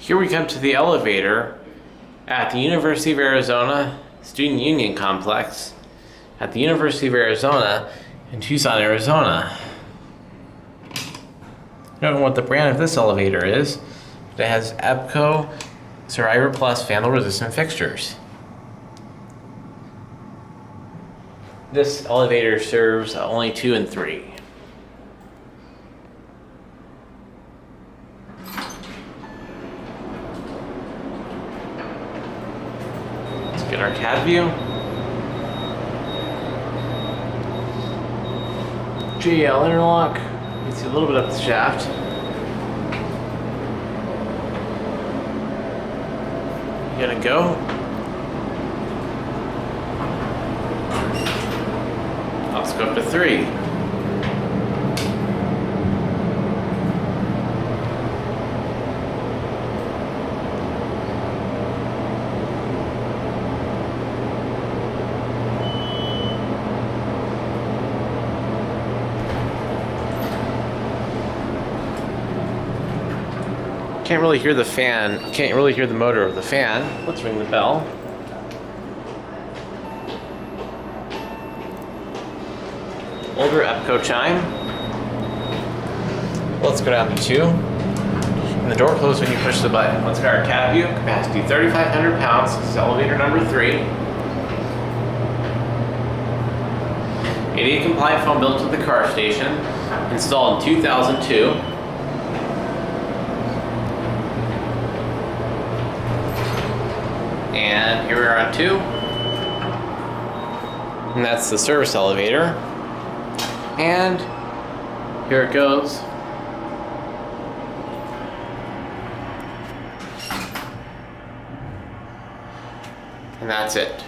Here we come to the elevator at the University of Arizona Student Union Complex at the University of Arizona in Tucson, Arizona. I don't know what the brand of this elevator is, but it has EPCO SurvivorPlus Vandal resistant fixtures. This elevator serves only 2 and 3. Let's get our CAD view. JL interlock. You can see a little bit up the shaft. You gonna go? Let's go up to 3. Can't really hear the fan, can't really hear the motor of the fan. Let's ring the bell. Older EPCO chime. Let's go down to 2. And the door closes when you push the button. Let's get our CAD view. Capacity 3,500 pounds. This is elevator number 3. ADA compliant foam built to the car station. Installed in 2002. And here we are on 2. And that's the service elevator. And here it goes. And that's it.